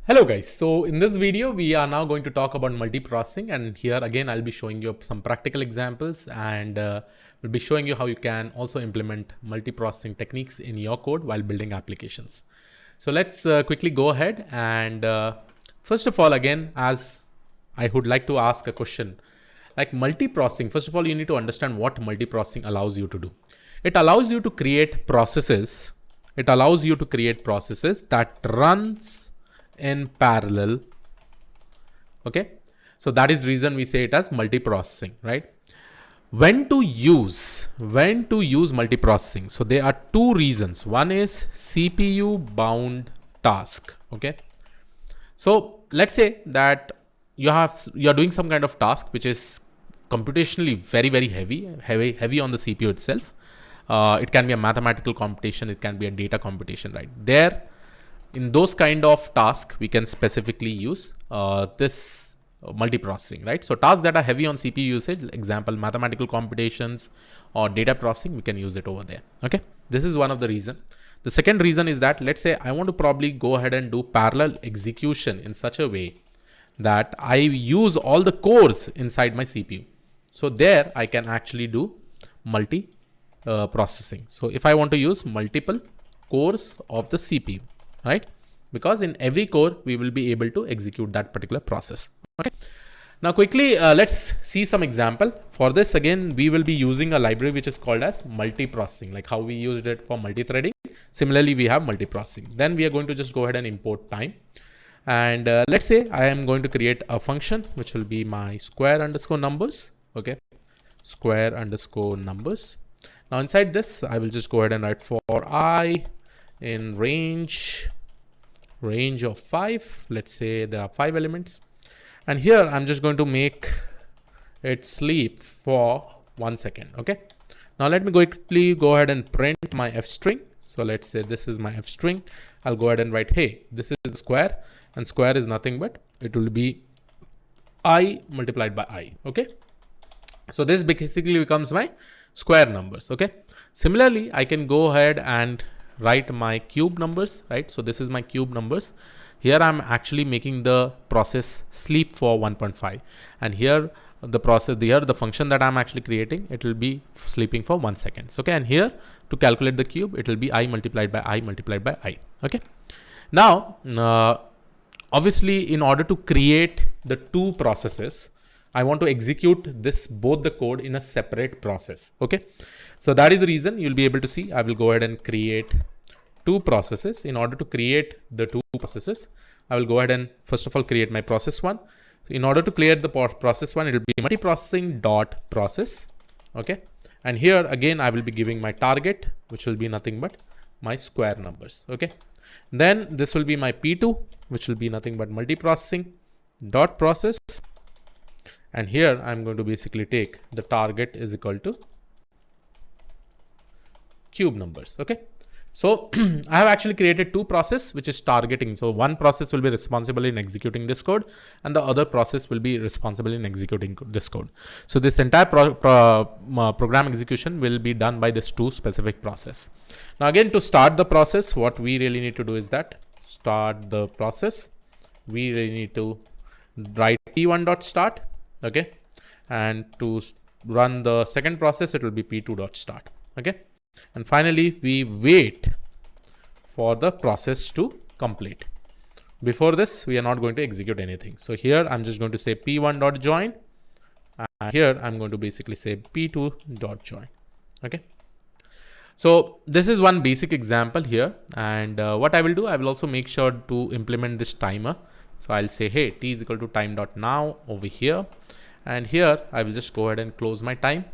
Hello guys, so in this video we are now going to talk about multiprocessing, and here again I'll be showing you some practical examples, and we'll be showing you how you can also implement multiprocessing techniques in your code while building applications. So let's quickly go ahead and first of all, again, as I would like to ask a question like multiprocessing. First of all, you need to understand what multiprocessing allows you to do. It allows you to create processes. It allows you to create processes that runs in parallel. Okay, so that is the reason we say it as multiprocessing, right? When to use multiprocessing? So there are two reasons. One is CPU bound task. Okay, so let's say that you're doing some kind of task which is computationally very heavy on the CPU itself. It can be a mathematical computation, it can be a data computation, right? There, in those kind of tasks, we can specifically use this multiprocessing, right? So tasks that are heavy on CPU usage, example, mathematical computations or data processing, we can use it over there. Okay, this is one of the reason. The second reason is that, let's say I want to probably go ahead and do parallel execution in such a way that I use all the cores inside my CPU. So there I can actually do processing. So if I want to use multiple cores of the CPU, right? Because in every core, we will be able to execute that particular process. Okay. Now quickly, let's see some example. For this, again, we will be using a library which is called as multiprocessing, like how we used it for multi-threading. Similarly, we have multiprocessing. Then we are going to just go ahead and import time. And let's say I am going to create a function which will be my square underscore numbers. Okay, square underscore numbers. Now inside this, I will just go ahead and write for I in range of 5. Let's say there are 5 elements, and here I'm just going to make it sleep for 1 second. Okay, now let me quickly go ahead and print my f string. So let's say this is my f string. I'll go ahead and write, hey, this is the square, and square is nothing but it will be I multiplied by I. Okay, so this basically becomes my square numbers. Okay, similarly I can go ahead and write my cube numbers, right? So this is my cube numbers. Here I'm actually making the process sleep for 1.5, and here the function that I'm actually creating, it will be sleeping for 1 second. Okay, and here to calculate the cube, it will be I multiplied by I multiplied by I. Okay, now obviously in order to create the two processes, I want to execute both the code in a separate process. Okay, so that is the reason you'll be able to see I will go ahead and create two processes. In order to create the two processes, I will go ahead and first of all create my process one. So in order to create the process one, it will be multiprocessing dot process. Okay, and here again I will be giving my target, which will be nothing but my square numbers. Okay, then this will be my P2, which will be nothing but multiprocessing dot process. And here I'm going to basically take the target is equal to cube numbers. Okay, so I have actually created two processes which is targeting. So one process will be responsible in executing this code, and the other process will be responsible in executing this code. So this entire program execution will be done by this two specific process. Now again, to start the process, what we really need to do is that start the process. We really need to write p1.start. Okay, and to run the second process, it will be p2.start. Okay, and finally we wait for the process to complete. Before this, we are not going to execute anything. So here I'm just going to say p1.join, and here I'm going to basically say p2.join. Okay, so this is one basic example here, and what I will do, I will also make sure to implement this timer. So I'll say, hey, t is equal to time.now over here. And here I will just go ahead and close my time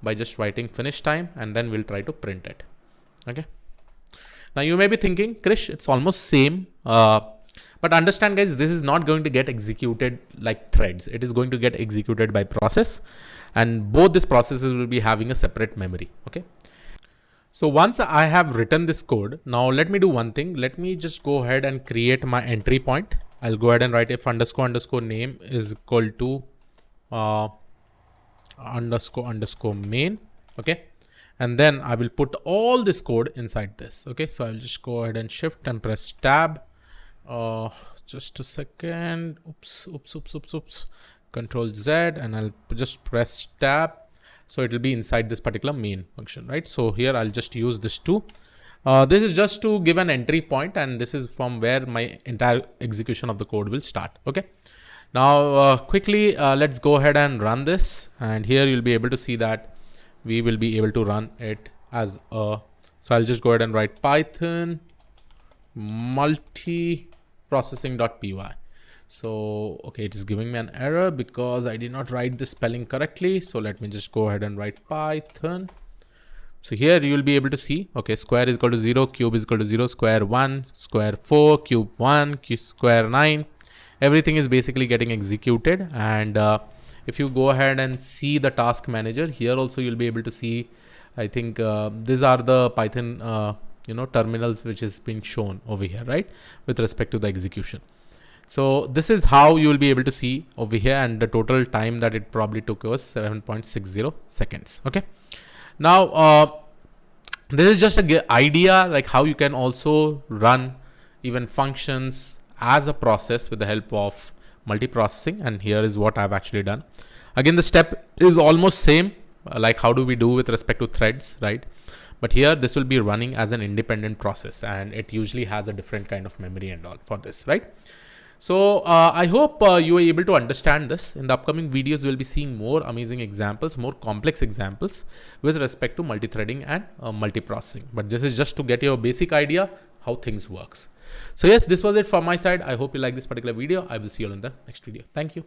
by just writing finish time, and then we'll try to print it. Okay. Now you may be thinking, Krish, it's almost same. But understand guys, this is not going to get executed like threads. It is going to get executed by process, and both these processes will be having a separate memory. Okay. So once I have written this code, now let me do one thing. Let me just go ahead and create my entry point. I'll go ahead and write if underscore name is equal to underscore main. Okay, and then I will put all this code inside this. Okay, so I'll just go ahead and shift and press tab, Just a second. Oops. Control Z, and I'll just press tab. So it will be inside this particular main function, right? So here I'll just use this too. This is just to give an entry point, and this is from where my entire execution of the code will start. Okay. Now quickly, let's go ahead and run this. And here you'll be able to see that we will be able to run it as a, so I'll just go ahead and write Python multiprocessing.py. So, okay, it is giving me an error because I did not write the spelling correctly. So let me just go ahead and write Python. So here you will be able to see, okay, square is equal to 0, cube is equal to 0, square 1, square 4, cube 1, cube square 9. Everything is basically getting executed. And if you go ahead and see the task manager, here also you'll be able to see, I think these are the Python terminals which is being shown over here, right, with respect to the execution. So this is how you will be able to see over here, and the total time that it probably took was 7.60 seconds. Okay. Now this is just an idea like how you can also run even functions as a process with the help of multiprocessing. And here is what I've actually done. Again, the step is almost same, like how do we do with respect to threads, right? But here this will be running as an independent process, and it usually has a different kind of memory and all for this, right? So I hope you were able to understand this. In the upcoming videos, we'll be seeing more amazing examples, more complex examples with respect to multi-threading and multiprocessing. But this is just to get your basic idea how things works. So yes, this was it from my side. I hope you like this particular video. I will see you all in the next video. Thank you.